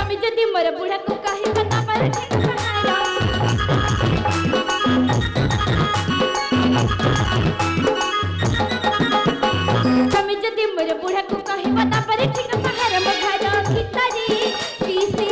स्वामी जदि मोर बुढ़ा को कहे बता पर ठीक बनाया स्वामी जदि मोर बुढ़ा को कहे बता पर ठीक पहाड़ मघारा भीतरी किसे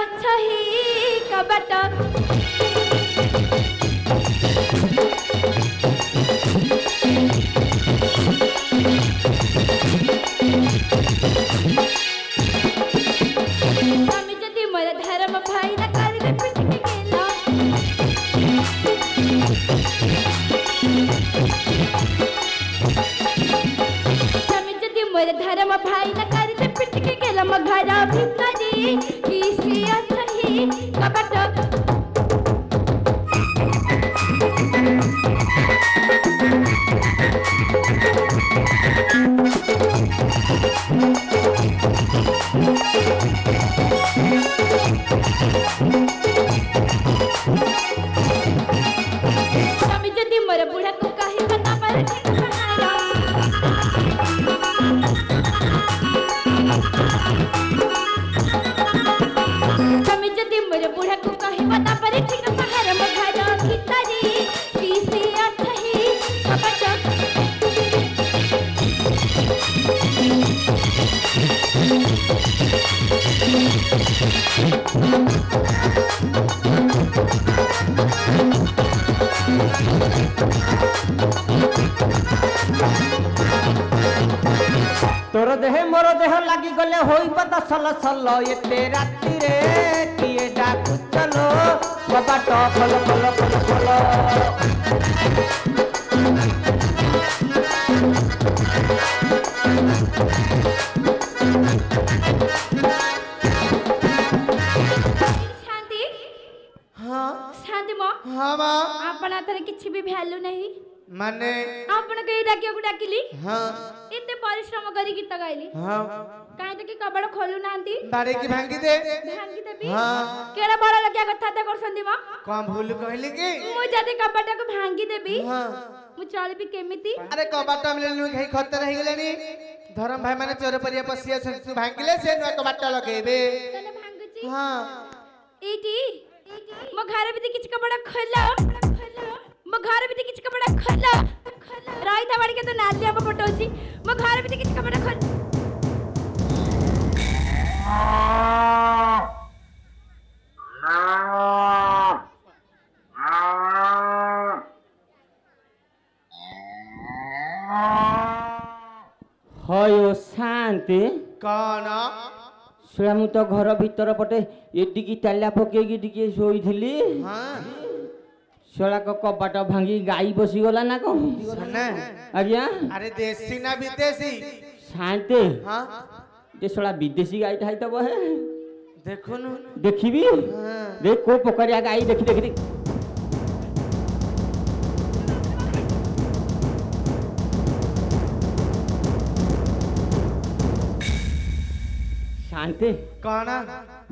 अथही कपट धर्म भाई न कर दे पिट के गेला मघारा भीतरी किसी अथही कपट स्वामी जदि मोर बुढ़ा को कहे बता पर ठीक बनाया स्वामी जदि मोर बुढ़ा को कहे बता पर ठीक पहाड़ मघारा भीतरी किसे अथही कपट तोर देह मोर देह लगी गले होई पता सल सल एते राती रे किए डाकू चलो कबाट फल फल फल फल शांति हाँ शांति मो हाँ माँ आपण आथरे किछि भी वैल्यू नहीं माने आपण के डाकियो को डाकिली हाँ एते परिश्रम करी गीत गाइली हाँ काहे त कि कबड़ खोलु नांती बारे की भांगी दे भांगी देबी हाँ केड़ा बड़ा लगिया कथा ते करसंदी म कौन भूल कहली की मु जदी कबड़ को भांगी देबी हाँ मु चलबी केमिति अरे कबाट मिले नु घई खतर रही गेलेनी धर्म भाई माने चोर परिया पसिया तू भांगिले से नु कबाट लगेबे तने भांगुची हाँ एटी मो घर भी किछ कबड़ खोलो मो घर भी किछ कबड़ खोलो राइता बाड़ी के तो नालिया पर पटोची मो घर भी किछ कबड़ खोल हयो शांति कौन सुरा मु तो घर भीतर पटे एटिकी ताला पकेगी टिके सोईथिली हाँ सोला को कबाट भांगी गाई बसी गला ना को सुने आज्ञा अरे देसी ना विदेशी शांति हाँ जे सोला विदेशी गाई ठाई तब है देखुनु देखिबी हाँ देख को पकड़िया गाई देखी देखी देख शांति कौन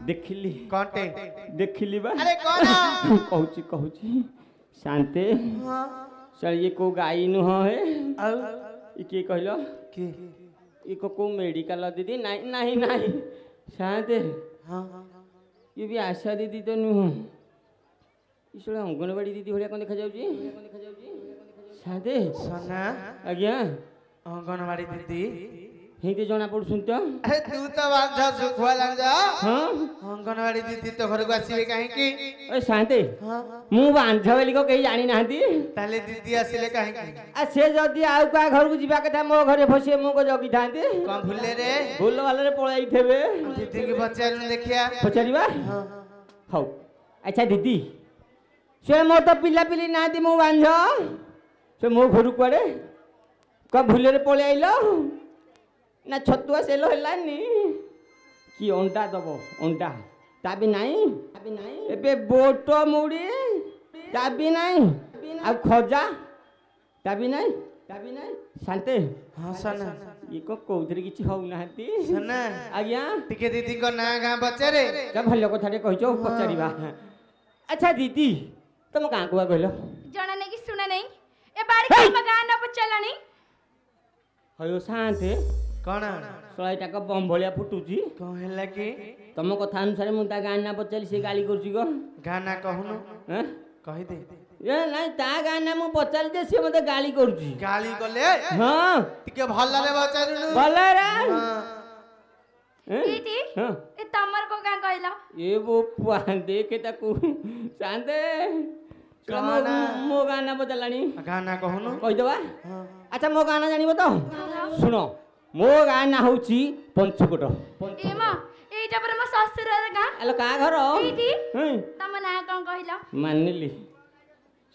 देखिली कौनटे देखिली बा अरे कौन कहूची कहूची शांति हाँ सर ये को गाई नु है औ ये के कहलो की ये को मेडिकल दीदी नहीं नहीं नहीं शांति हाँ ये भी आशा दीदी तो नुह इसलिए अंगनवाड़ी दीदी भलिया कौन देखा जाउची शांति सुना आज्ञा अंगनवाड़ी दीदी ହେଇତେ ଜଣା ପଡୁଛନ୍ତି ତ ଆରେ ତୁ ତ ବାଞ୍ଝ ଶୁଖୁଆ ଲାଞ୍ଜ ହଁ ଅଙ୍ଗନବାଡି ଦିଦି ତୋ ଘରକୁ ଆସିବେ କାହିଁକି ଏ ଶାନ୍ତେ ମୁଁ ବାଞ୍ଝ ବୋଲି କେହି ଜାଣିନାହାନ୍ତି ତାହେଲେ ଦିଦି ଆସିଲେ କାହିଁକି ଆ ସେ ଯଦି ଆଉ କାହା ଘରକୁ ଯିବା କଥା ମୋ ଘରେ ଫସିବେ ମୁଁ କଣ ଜଗିଥାନ୍ତି କଣ ଭୁଲେ ରେ ଭୁଲ ଭାଲରେ ପଳାଇଥିବେ ଦିଦିକି ପଚାରୁନୁ ଦେଖିଆ ପଚାରିବା ହଉ ଆଚ୍ଛା ଦିଦି ସେ ମୋର ତ ପିଲାପିଲି ନାହାନ୍ତି ମୁଁ ବାଞ୍ଝ ସେ ମୋ ଘରକୁ କୁଆଡ଼େ କଣ ଭୁଲରେ ପଳେଇ ଆଇଲ ନା ଛତୁଆ ସେଲ ହେଲାନି କି ଅଣ୍ଡା ଦବ ଅଣ୍ଡା ତା ବି ନାହିଁ ଏବେ ବୋଟ ମୁଢ଼ି ତା ବି ନାହିଁ ଆଉ ଖଜା ତା ବି ନାହିଁ ଶାନ୍ତେ ହଁ ସନା ଇଏ କଣ କୋଉଥିରେ କିଛି ହଉନାହାନ୍ତି ସନା ଆଜ୍ଞା ଟିକେ ଦିଦିଙ୍କ ନାଁ ଗାଁ ପଚାରେ ଭଲ କଥାଟେ କହିଛ ପଚାରିବା ଆଚ୍ଛା ଦିଦି ତମ ଗାଁକୁ ବା କହିଲ ଜଣା ନାହିଁ କି ଶୁଣା ନାହିଁ ଏ ବାଡ଼ି ଆମ ଗାଁ ନ ପଚାରିଲାଣି ହଉ ଶାନ୍ତେ କଣ ଶଳାଇଟାକ ବମ୍ ଭଳିଆ ଫୁଟୁଛି କଣ ହେଲା କି ତମ କଥା ଅନୁସାରେ ମୁଁ ତା ଗାଁ ନା ପଚାରି ସେ ଗାଳି କରୁଛି କଣ ଗାଁ ନା କହୁନୁ ଏଁ? କହିଦେ ଏ ନାଇଁ ତା ଗାଁ ନା ମୁଁ ପଚାରି ଯେ ସିଏ ମତେ ଗାଳି କରୁଛି ଗାଳି କଲେ ହଁ ଟିକେ ଭଲରେ ପଚାରୁନୁ ଭଲରେ ଏଇଠି ହଁ ଏ ତମର କୋଉ ଗାଁ କହିଲ ଏ ବୋପା ଦେଖେ ତାକୁ ଶାନ୍ତେ ମୋ ଗାଁ ନା ପଚାରିଲାଣି ଗାଁ ନା କହୁନୁ କହିଦେବା ଆଚ୍ଛା ମୋ ଗାଁ ନା ଜାଣିବ ତ ଶୁଣ ମୋ ଗାଁ ନା ହଉଛି ପଞ୍ଚୁକୋଟ ଏ ମା ଏଇଟା ପରା ମୋ ଶ୍ୱଶୁରର ଗାଁ ଆଲୋ କାହା ଘର ଏଇଠି ହୁଁ ତମ ନାଁ କଣ କହିଲ ମାନିଲି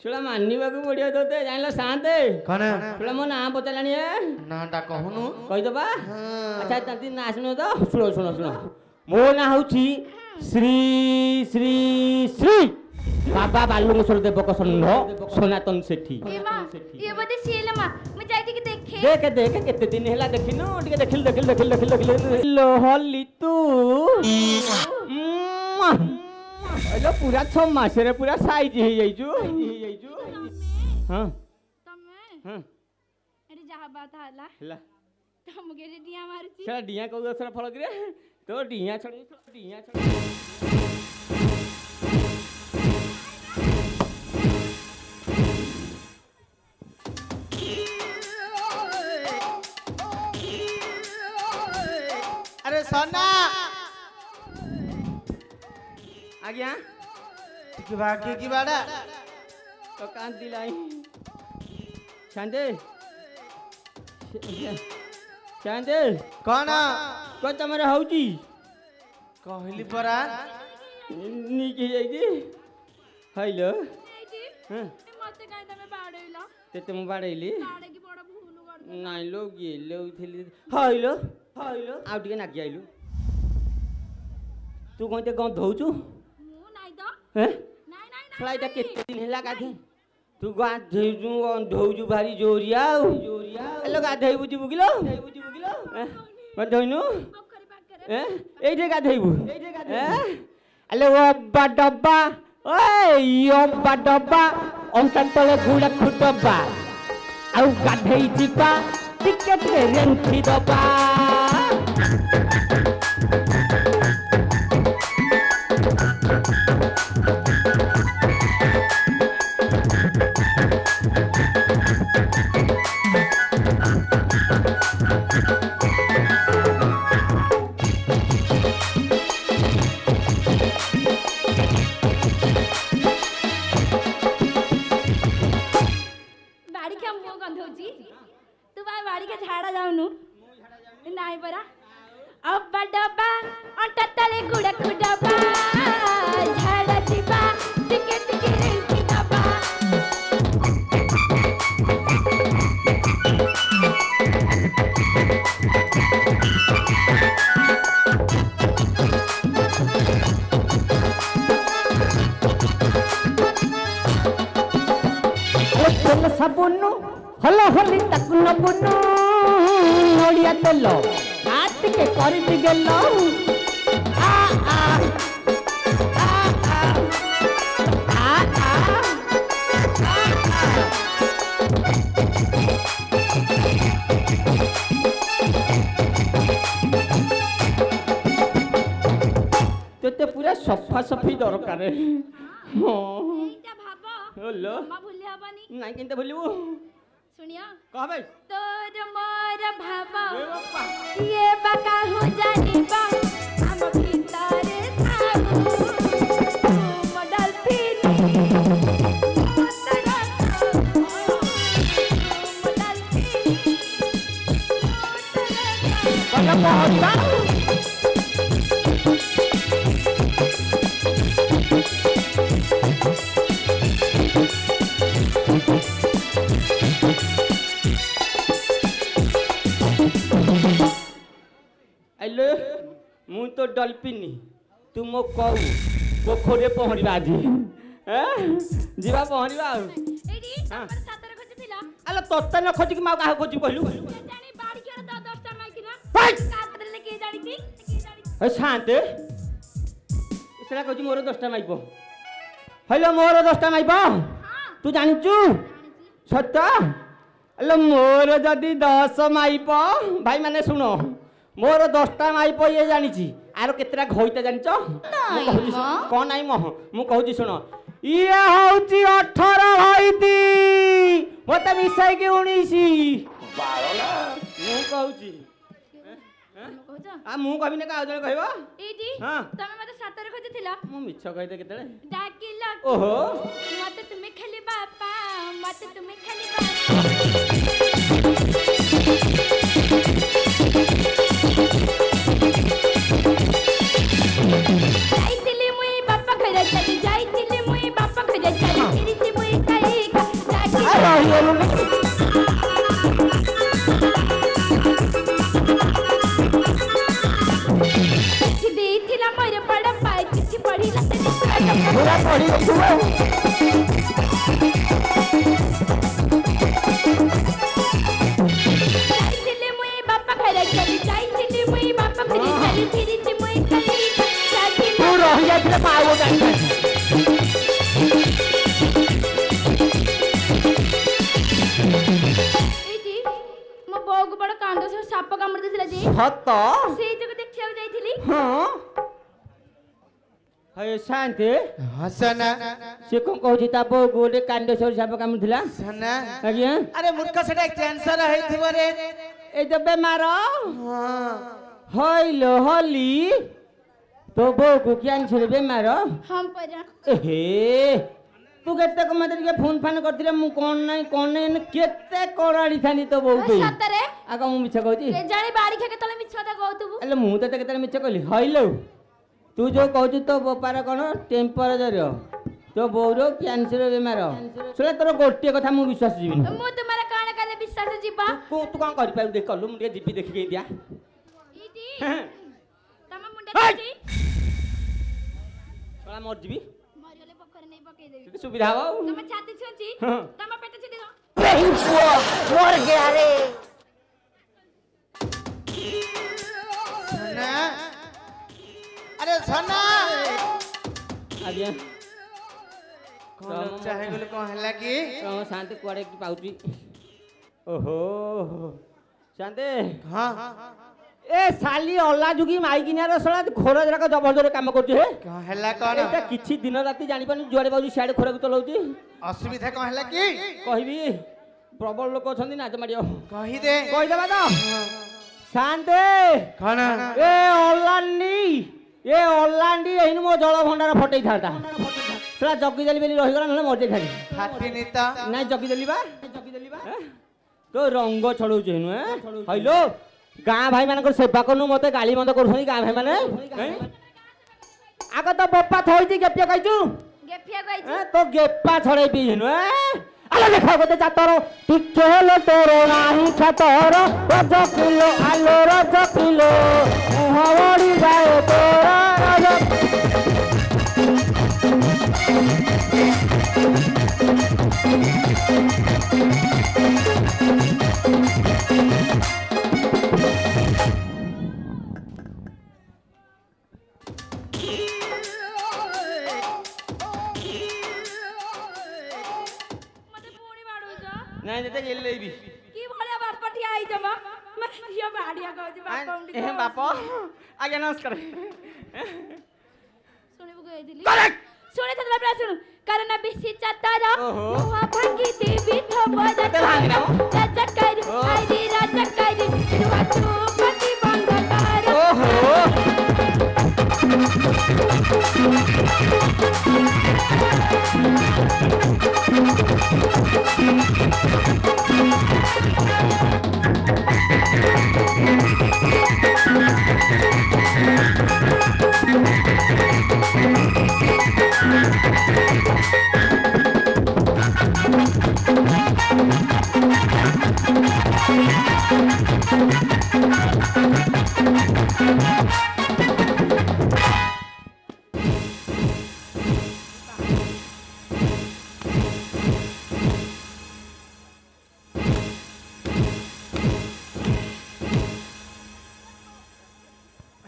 ଶୁଣ ମାନିବାକୁ ପଡ଼ିବ ତୋତେ ଜାଣିଲ ଶାନ୍ତେ କଣ ଶୁଣ ମୋ ନାଁ ପଚାରିଲାଣି ଏ ନାଁଟା କହୁନୁ କହିଦେବା ଆଚ୍ଛା ତାନ୍ତି ନାଁ ଶୁଣ ତ ଶୁଣ ମୋ ନାଁ ହଉଛି ଶ୍ରୀ ଶ୍ରୀ ଶ୍ରୀ ବାବା ବାଲୁଙ୍ଗେଶ୍ୱର ଦେବକ ଷଣ୍ଢ ସନାତନ ସେଠୀ ଏ ମା ଇଏ ବୋଧେ ସିଏ ଲୋ ମା ମୁଁ ଯାଇ ଟିକେ ଦେଖେ ଦେଖେ କେତେ ଦିନ ହେଲା ଦେଖିନୁ ଟିକେ ଦେଖିଲୁ ହଲି ତୁ ପୁରା 6 ମାସରେ ପୁରା ସାଇଜ ହେଇଯାଇଛୁ ହଁ ତମେ ଏଠି ଯାହା ବାତ ହେଲା ହେଲା ତମକୁ ଏଠି ଡିଆଁ ମାରୁଛି ସେଟା ଡିଆଁ କୋଉ ଗଛର ଫଳ କିରେ ତୋ ଡିଆଁ ଛଡେଇ ଆରେ ସନା ଆଜ୍ଞା ଟିକେ ବାକି କି ବାଡା ତ କାନ୍ଦି লাই ଚାନ୍ଦେ କଣ କଣ ତମର ହଉଛି କହିଲି ପରା ନିକି ହେଇଯାଇଛି ହାଇଲୋ ଏଇଠି ହଁ ମତେ କାଇଁ ତମେ ବାଡେଇଲ ତେତେ ମୁଁ ବାଡେଇଲି ବାଡେଇକି ବଡ ଭୁଲ କରିଦେଲ ନାଇଁ ଲୋ ଗେଲଉଥିଲି ହାଇଲୋ ଆଉ ଟିକେ ନାଗି ଆଇଲୁ ତୁ କଣ ଟିକେ ଗନ୍ଧଉଛୁ ମୁଁ ନାଇଁ ତ ହେଁ ନାଇଁ ଶଳା ଏଇଟା କେତେ ଦିନ ହେଲା ଗାଧେ ତୁ ଗାଧେଇଛୁ ଗନ୍ଧଉଛୁ ଭାରି ଜୋରିଆ ଆଉ ହେଲୋ ଗାଧେଇବୁ ଯିବୁ କିଲୋ ଗାଧୋଇନୁ ପୋଖରୀ ପାଖରେ ଏଇଠି ଗାଧେଇବୁ ଆଲେ ଅବା ଡବା ଅବା ଡବା ଅଣ୍ଟା ତଳେ ଗୁଡା ଖୁଟବା ଆଉ ଗାଧେଇ ଯିବା ଟିକେ ଟିକେ ରେଣ୍ଠି ଦବା ଝାଡ଼ା ଯାଉନୁ ନାଇଁ ପରା ଅବା ଡବା ଅଣ୍ଟା ତଳେ ଗୁଡ଼ାକୁ ଡବା ଝାଡ଼ା ଯିବା ଟିକେ ଟିକେ ରେଣ୍ଟି ଦବା ସାବୁନ ହଲ ହଲି ତାକୁ ନବୁନୁ ନଡ଼ିଆ ତେଲ ଆ ଟିକେ କରିବି ଗେଲ ଆ ଆ ଆ ଆ ଆ ତୋତେ ପୁରା ସଫା ସଫି ଦରକାର ହଁ এইটা ভাবো হলো মা ভুলি হবনি নাই কিন্তু বলিবু सुनिया कह भाई तोर मोर भावा ए बापा ये बका हो जानिबा हम भीतर थाऊ मडल कल पहुंचा हेलो मु तो डल्फिन तू मो कहू पोखरे पहरिबा आज जीवा पहरिबा आ एडी तमर सातरे खोजिथिला अरे तोते न खोजिक मा काहे खोजि कहलु जानी बाड़ी के 10 टा माइकी ना हाय! का बदले के जानी ए शांत इसला कहछि मोर 10टा माइबो हेलो मोर 10टा माइबो तू जानिचु सत्य अरे मोर जदि 10 माइबो भाई माने सुनो मोर 10टा माइबो ये जानिछि आरो केतरा घोइता जानिछ कोन नाइ मह मु कहूछि सुनो ये होउछि 18 होइती मते मिसाई के 19 बारोला मु कहूछि आ मु कहबी ने का जण कहबो एडी हां तमे मते सातरे खोजिथिला मु मिछ कहते केतले डाकिला ओहो मते तुमे खाली बापा मते तुमे खाली बापा जाइतिली मुई बापा घर चली जाइतिली मुई बापा घर चली फिरती मुई काई आ रही गेलु चिट्ठी देइथिला मोर बड़ पाई चिट्ठी पढिला तने पूरा पढ़ी गइछु जाइतिली मुई बापा घर चली जाइतिली मुई बापा घर चली फिरती मुई काई जाइतिली तू रही जाइले पाओ जाइले एटी मो बोग बड़ कांदो से साप कामड़ देथिला जे सत सेई जग देखिया जाइथिली हां हे शांति हसना से कोन कहछि ता बो गोले कांडेश्वर साप काम थिला सना आज्ञा अरे मूर्ख सेटा कैंसर हेथिबो रे ए जब बेमार हां हइलो हली तो बो को कैंसर बेमार हम पर एहे तू केते को मते के फोन फान करथिले मु कोन नै केते कोराडी थानी तो बो के सातरे आगा मु मिछ कहछि के जानी बाड़ी खाके तले मिछता कहतुबु अले मु तो केते मिछ कहली हइलो तू जो कहछु तो बेपार कोन टेम्परेचर तो बोरो कैंसर बेमार सुले तोर गोटे कथा मु विश्वास जीविन मु तुम्हारा कान काले विश्वास जीवा तू कोन करि पाउ देख कलु मु के जीपी देखि के दिया इटी तम मुंडा छी तोला मर जीबी मरियले पोखरे नै पके देबी ते सुविधा हो तम छाती छुची हां तम पेट छी दो नहीं पुआ मर गया रे सना अरे सना आज्ञा कौन चाहे बोले कौन हला की कौन शांति कुआड़े की पाउची ओहो शांति हां ए साली अल्ला जुगी माइकिना रो सळा खोरा जरा जबरदस्त काम करछु हे कौन हला कौन एटा किछि दिन राती जानि पानी जुआडे बाजू सियाडे खोरा चलाउची असुविधा कौन हला की कहबी प्रबल लोक अछंदी नाच मारियो कहि दे कहि देबा तो शांति कौन ए अल्लांडी एहिन मो जल भंडार फटै थाता सळा जगी जली बेली रहि गला नले मर जाई खाली फाटी निता नाइ जगी देली बा तो रंग छड़ौछ हेनु हइलो गाँ भाई मानकर सेवा करनु मते गाली बंद करछनी गाँ भाई माने आग तो बप्पा थइछि गेपिया कहछु गेफिया गई तो गेप्पा छड़ै पी हेनु आलो देखा गते जातर टिके हेलो तोरो नाही छतर रज किलो आलो रज किलो मुहवड़ी जाए तोरा रज नहीं देते जेल लेबी की भले बापटिया आई जमा मैं यो बाड़िया कहू बाप उंडी ए बाप आगे नमस्कार सुनिबु गई दिली करेक्ट ଶୁଣେ ତ ବାପା ଶୁଣୁ କାରଣ ବେଶୀ ଚାତାର ଓହୋ। ମୁହ ଭାଙ୍ଗି ଦେବି ଖବର କେତେ ଭାଙ୍ଗିନା ମ? ରାଜା କାରି ଆଇରି ରାଜା କାରି ତୁଆ ତୁ ପତି ବନ୍ଦ କର ଓହୋ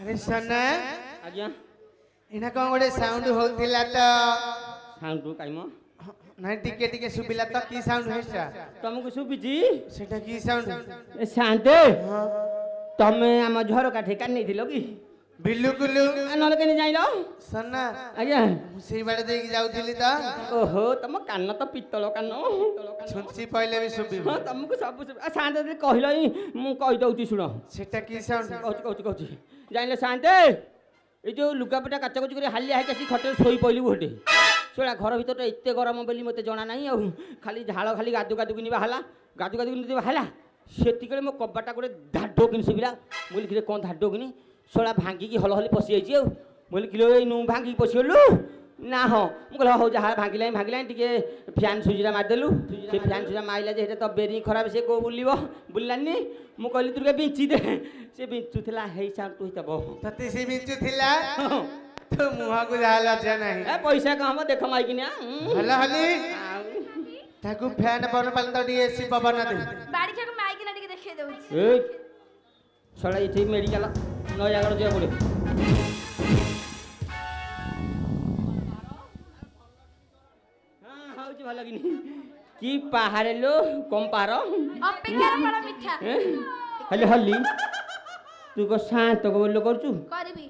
अरे सना आज्ञा इना कौन गोटे साउंड होतिला तो साउंड काइम नहीं टिके टिके सुबिला तो की साउंड हेसा तुमको सुबिजी सेटा की साउंड शांते तमे आम झरका ठेका नहीं थिलो कि बिल्लू कुल्लू नले केने जाइलो सना आज्ञा सेई बाटे देकी जाउथिली तो ओहो तम कान तो पित्तल कान छुंची पहले भी सुबी हाँ तुमको सब शांत कहल मु कही दउची सुन सेटा की साउंड कहूँ जाइले शांते ये जो लुगापटा काचाकुची कर हालिया है खटे शोई पड़लू गोटे शोला घर भर एत गरम बोली मत जना ना खाली झाड़ खाली गादु गादु कि बाहला गादु गादु कि बाहला से मो कबाटा गोटे धाडो कि सुविला बोली किले कौन धाडो कि शोला भांगिकी हल हली पशि जाइए बोली किलो नु भांगिकी पशिगलु ना हाँ मुझे हौ जहाँ भांगिला भांगिला टे फैन सुईटा मारिदेलु से फैन सुईटा मारिला जे तो बेरी खराब से को बुल बुलानी मु कहली तुरके बिंची दे से बिंचुला है साउंड तू तब तते से बिंचु थिला तो मुहा को जाला जे नहीं ए पैसा कहम देख माइक ना हला हली ताकू फैन बन पाल तो डी एसी पवन दे बाड़ी के माइक ना टिके देखे दउची ए सळा इथे मेडिकल नयागढ़ जे पड़े हाँ हଉଛି ଭଲ କିନି କି ପାହାରେ लो कम पार ଅପେକ୍ଷାର ଫଳ ମିଠା ହେଲେ ହଲି ତୁ କ ଶାନ୍ତ ବୋଲ କରୁଛୁ କରିବି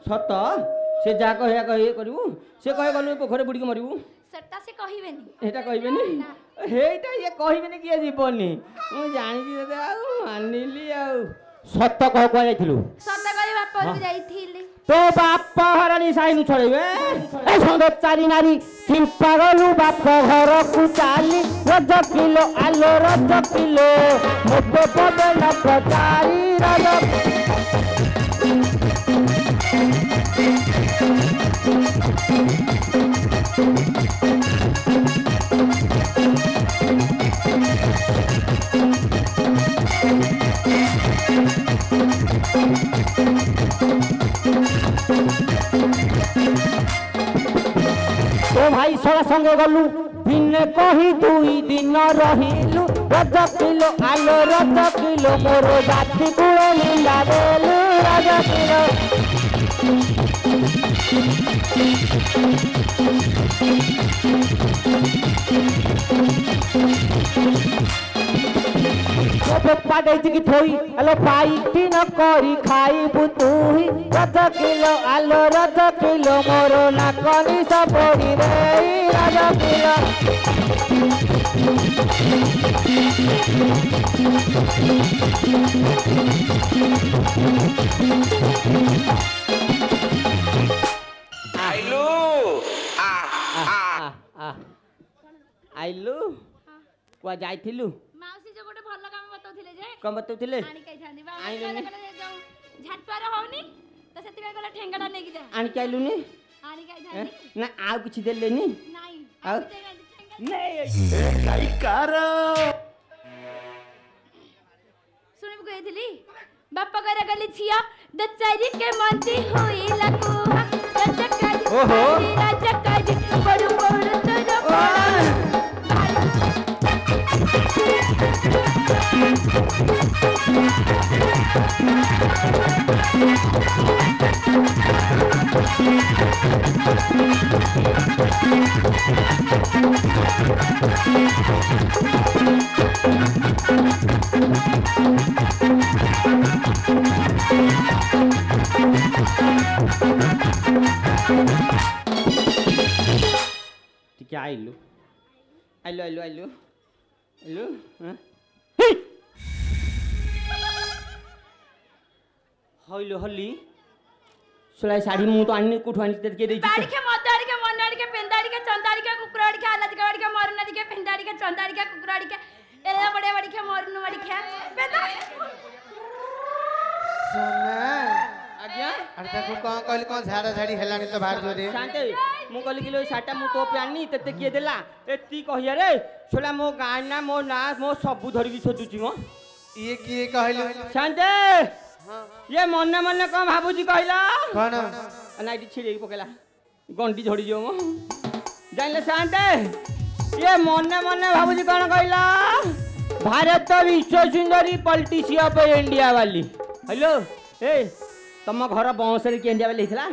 ସତ ସେ ଯା କହିଆ କହି କରିବୁ ସେ କହେ ଗଲୁ ପୋଖରୀ ବୁଡ଼ିକି ମରିବୁ ସେଟା ସେ କହିବେନି ଏଇଟା କହିବେନି ହେଇଟା ଇଏ କହିବେନି କିଏ ଯିବନି ମୁଁ ଜାଣିଛି ତତେ ଆଉ ମାନିଲି ଆଉ ସତ କହ କୁଆ ଯାଇଥିଲୁ ସତ କହି ବାପ ଘରକୁ ଯାଇଥିଲି तो बाप हरानी साइनु छड़ेबे ए संग चारी नारी चिंपा गलु बाप घर को चाली रज किलो आलो रज किलो मोटे पदे न प्रचारी रज तो भाई सड़ा संगे गलु दिन कही दुई दिन रहिलु रज किलो आलो रज किलो मोर जाति कुल लीला देलु रज किलो बापा देती की थोई हेलो पाई तीन करी खाई बुतुही रज किलो आलो रज किलो मोर नाकनी सब पड़ी रे रज किलो आइलू आ आ आइलु कुआ जाइथिलु ମାଉସୀ ଯୋ ଗୋଟେ ଭଲ କାମ ବତଉଥିଲେ ଯେ କଣ ବତଉଥିଲେ ଆଣିକି ଆଇଥାନ୍ତି ବା ଆଣିଲୁନି? ଯୋଉ ଝାଟୁଆର ହଉନି ତ ସେଥିପାଇଁ କହିଲା ଠେଙ୍ଗାଟା ନେଇକି ଯା ଆଣିକି ଆଇଲୁନି ଆଣିକି ଆଇଥାନ୍ତି ନା ଆଉ କିଛି ଦେଲେନି ନାଇଁ ଆଉ? ଆଉ ଠେଙ୍ଗା ଶୁଣିବୁ କହିଥିଲି ବାପା କହିଲା ଗଲି ଝିଅ ଦଚାରି କେ ମନ୍ଦି ହୋଇ ଲାଗୁ ରଜକାରି ଓହୋ। ରଜକାରି ପଡୁ ପଡୁ ତୋର आइलु आइलु आइलु आइलु आइलु हाँ हइलो हल्ली सुलाई साड़ी मु तो आनी कुठु आनी के देई बाड़ी के मदाड़ी के मनड़ी के पेंदाड़ी के चंदाड़ी के कुकराड़ी के आलादी के के मरनाड़ी के पेंदाड़ी के चंदाड़ी के कुकराड़ी के एला बड़े बड़ी के मरनु बड़ी के पेंदा आज्ञा अरे ताको कौन कहली कौन झाड़ा झाड़ी हेलानी तो बाहर जोरे शांते मु कहली कि लो साटा मु तो पे आनी तते किए देला एती कहिया रे सोला मो गाना मो ना मो सबु धरि कि सोचुची मो ये किए कहली शांते ये मन्ने मन्ने कौन भाबुजी कहला कौन नाइटी छिड़े पकेला गंडी झड़ी जो जानले शांते ये मन्ने मन्ने भाबुजी कौन कहला भारत विश्व सुंदरी पॉलिटिशियन ऑफ इंडिया वाली हेलो ए तम घर बंश रे के इंडिया वाली हिथला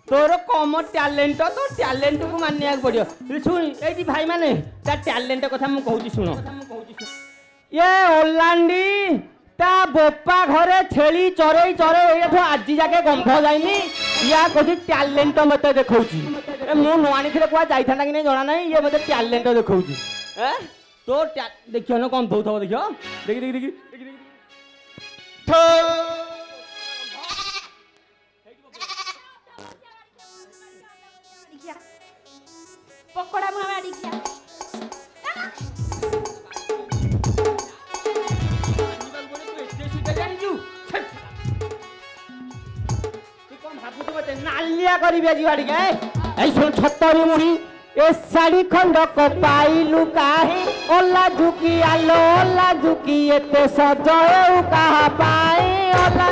तोर कम टैलेंट तो टैलेंट को मानिया पड़ियो सुन एटी भाई माने ता टैलेंट कथा मु कहूची सुनो ये ओलांडी ता बोपा घरे छेली चरई चरई एठो आजी जाके गंध जाइनी या कोठी टैलेंट मते देखौची ए मु नवानी थिले कुआ जाई थाना कि नै जणा नै ये मते टैलेंट देखौची हैं तो देखियो न कोन धौथो देखियो देखि देखि देखि देखि ठो पकोड़ा मुआ बाड़ी के नालिया करी बेजी बाड़ी के ऐ सुन छत्तरी मुड़ी ए साड़ी खंड को पाइलु काहे ओला झुकी आलो ओला झुकी एते सजए कहा पाए ओला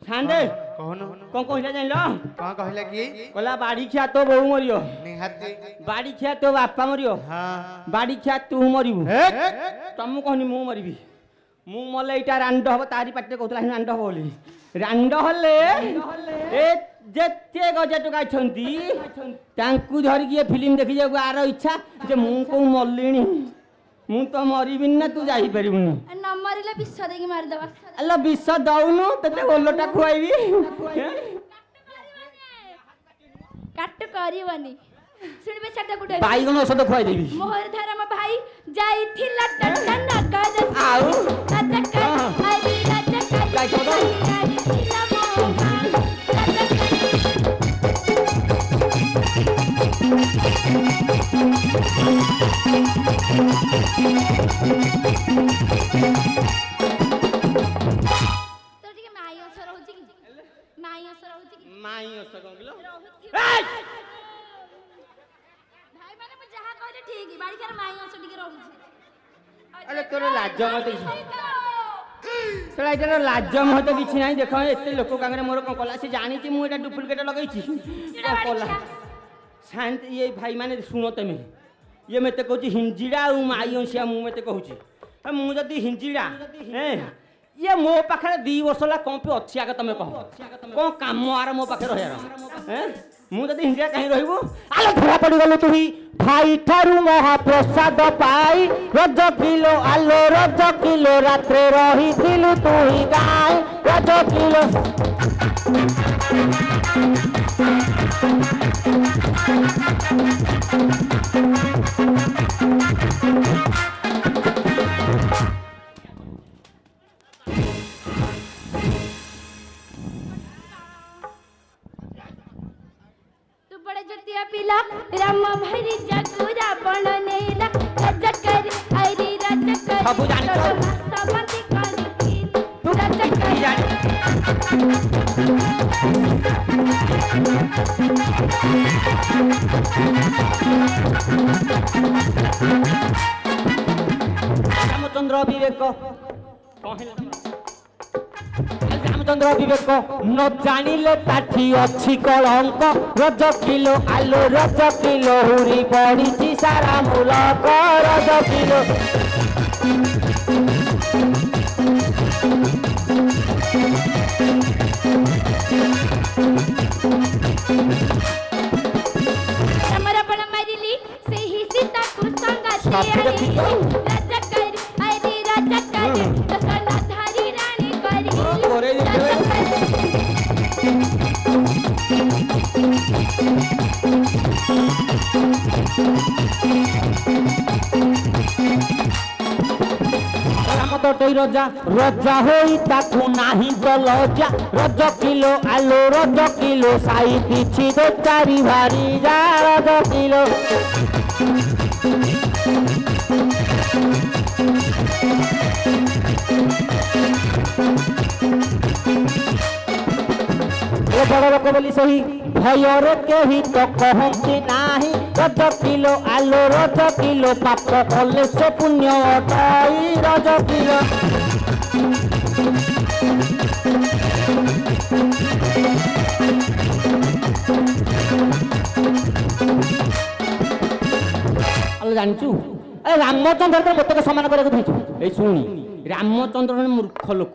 छांदे कौन कौन कहला जानलो कौन कहला की कहला बाड़ी खिया तो बहु मरियो निहाती बाड़ी खिया तो बापा मरियो हां बाड़ी खिया तू मरिबू तमु कहनी मु मरिबी मु मले इटा रांड हबो तारी पाटे कहतला रांड हबो बोली रांड हले ए जेते गजा टका छंती तांकु धरि के फिल्म देखि जाऊ आर इच्छा जे मु को मल्लिनी मु तो मरिबिन ना तू जाई परिबुनी न मरिले विष देगी मार दबा अल्ला विष दउनु तते ओलोटा खुआइबी काट करिवनी सुनबे छटा गुडे बाईगण औषध खुआई देबी मोहर धरम भाई जाई थिला टटना कद आउ राजक आई राजक जाई छोड़ो थिला मोहा अरे तोर लाज मते तोरा इधर लाज मते किछि नाही देखो एते लोक कांगरे मोर कोन कला से जानि कि मु एटा डुप्लीकेट लगैछि कला शांत ये भाई माने सुनो तमे ये मते कहूछि हिंजीड़ा उ माइयो सिया मु मते कहूछि मु जदी हिंजीड़ा हैं ये मो पाखरे 2 वर्ष ला कोन पे अछि आके तमे कहो कोन काम आर मो पाखे रहयार हैं मु जदी हिंजीड़ा कहीं रहइबो आलो धरा पड़ी गलो तुही भाई ठारू महाप्रसाद पाई रज किलो आलो रज किलो रात्रे रही थिलु तुही गाय रज किलो पिला राम भरी जगुरा बण नेला रजकर आईरी रजकर सब जानि तो सबंती कर तू रजकर रामचंद्र विवेक रामचंद्र विवेक न जानिले ताठी अच्छी कलंक रज किलो आलू रज किलो हुरी पड़ी सारा मुलक रज किलो हमरा बड़ा मारिली से ही सीता को संगा साथी छे रखी तो। राजा कर अरे राजा कर दसना धारी रानी करी करे राम तो तई रजा रजा होई ताकू नाही गलजा रज किलो आलू रज किलो साई पिछि दो चारी भारी जा रज किलो ए बड़ लोक बोली सही भयरे केही तो कहती नाही रज किलो आलू रज किलो पाप कले से पुण्य अटाई रज किलो আলো জানিছু এ রামচন্দ্র তো মতকে সমান করে ধইছু এই শুনি রামচন্দ্র মূর্খ লোক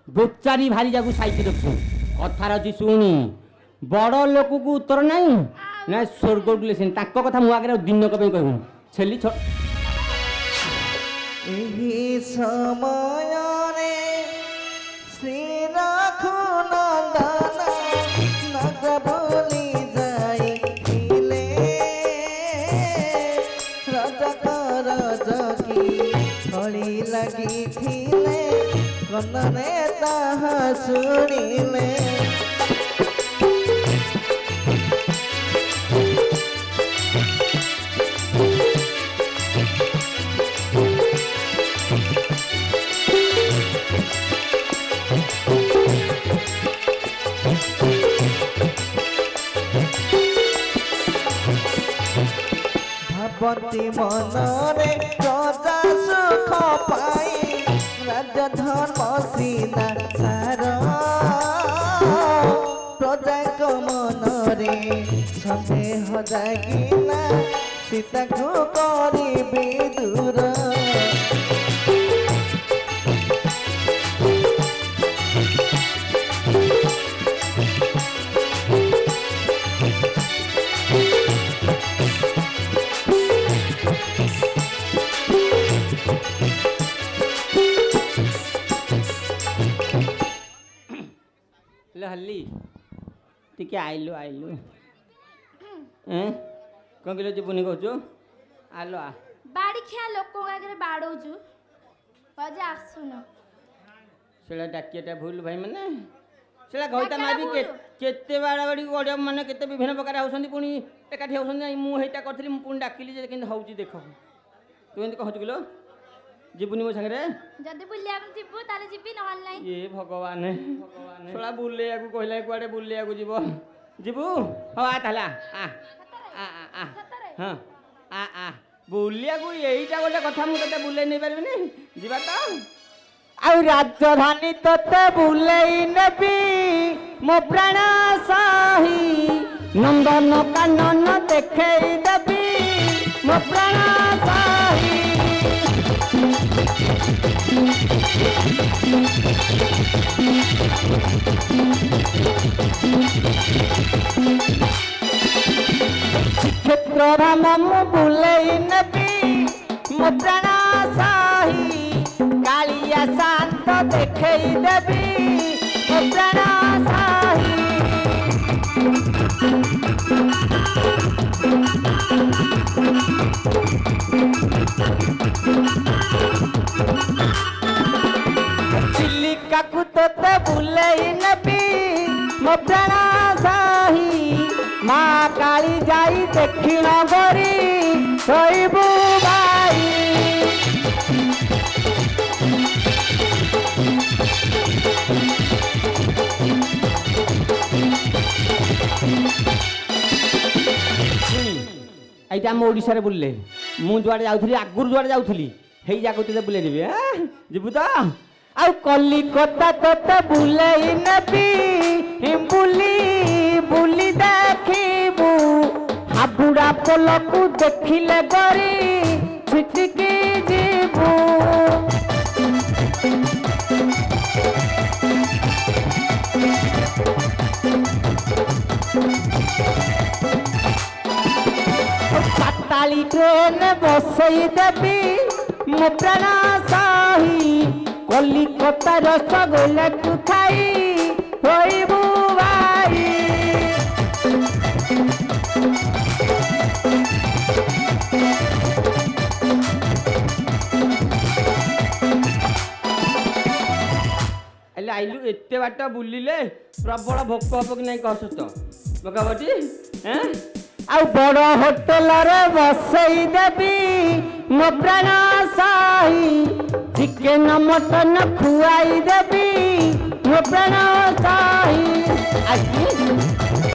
গোচারি ভারি যাকু সাইকি রখছু কথার ଅଛି শুনি বড় লোকକୁ উত্তর নাই না স্বর্গ গুলেছেন তাଙ୍କ কথা ମୁଁ ଆଗରେ ଦିନକ ପାଇଁ କହିବୁ ଛେଲି ଏହି ସମୟରେ ଶ୍ରୀ ରଘୁନନ୍ଦନ ନଗ ବୋଲି ଯାଇଥିଲେ ରଜକର ଜଗି ଛଳି ଲାଗିଥିଲେ କନରେ ତାହା ଶୁଣିଲେ ଭାବନ୍ତି ମନରେ ପ୍ରଜା ସୁଖ ପାଇ ରାଜଧର୍ମ ସିନା ସାର ପ୍ରଜାଙ୍କ ମନରେ ସନ୍ଦେହ ଜାଗିଲା ସୀତାକୁ କରିବି ଦୂର हल्ली टिके आइलु आइलु कौन किलो जीवनी कहु आलो आ बाड़ी खिया लोक आगे बाड़ौचु अजे आसुन सेला डाकियाटा भूल भाई माने सेला गौता माबी केते बाड़ा बाड़ी गड़िया माने केते विभिन्न प्रकार होसंदी पुनी एकाठी होसंदी मु हेटा करथली मु पुनी डाकिली जे किन होउची देखो तू एंत कहु किलो जीवनी मो संगे जदी बुलिया जिबु ताले जिबी न ऑनलाइन ये भगवान सोला बुलिया को कहला कुआडे बुलिया को जीवो जीबू हो आ ताला आ आ आ हां आ बुलिया को एईटा गोटे कथा मु तते बुले नै परबिनी जीवा तो आ राजधानी तते बुलेई नेबी मो प्राण साही नंदन कानन देखेई देबी मो प्राण साही क्षेत्र धाम बुलेई नेबी मो प्राण साही कालिया शांत देखेई देबी मो प्राण साही चिलिका को तोते बुलेई नेबी मो प्राण साही माँ काली जाई दक्षिण गरी शोबू भाई ଆମ ଓଡ଼ିଶାରେ ବୁଲିଲେ ମୁଁ ଯୁଆଡ଼େ ଯାଉଥିଲି ଆଗରୁ ଯୁଆଡ଼େ ଯାଉଥିଲି ହେଇ ଯାକୁ ତୋତେ ବୁଲେଇ ନେବି ଯିବୁ ତ ଆଉ କଲିକତା ତୋତେ ବୁଲେଇ ନେବି ବୁଲି ବୁଲି ଦେଖିବୁ ହାବୁଡ଼ା ପୋଲକୁ ଦେଖିଲେ ଗରି ଛିଟିକି ଯିବୁ ପାତାଳି ଟ୍ରେନ ବସେଇ ଦେବି ମୋ ପ୍ରାଣ ସାହି କଲିକତା ରସଗୋଲାକୁ ଖାଇ ହୋଇବୁ ଭାଇ ହେଲେ ଆଇଲୁ ଏତେ ବାଟ ବୁଲିଲେ ପ୍ରବଳ ଭୋକ ହବ କି ନାହିଁ କହ ତ ଭୋକବଟି ଆଉ ବଡ଼ ହୋଟେଲରେ ବସେଇ ଦେବି ମୋ ପ୍ରାଣ ସାହି ଚିକେନ ମଟନ ଖୁଆଇ ଦେବି ମୋ ପ୍ରାଣ ସାହି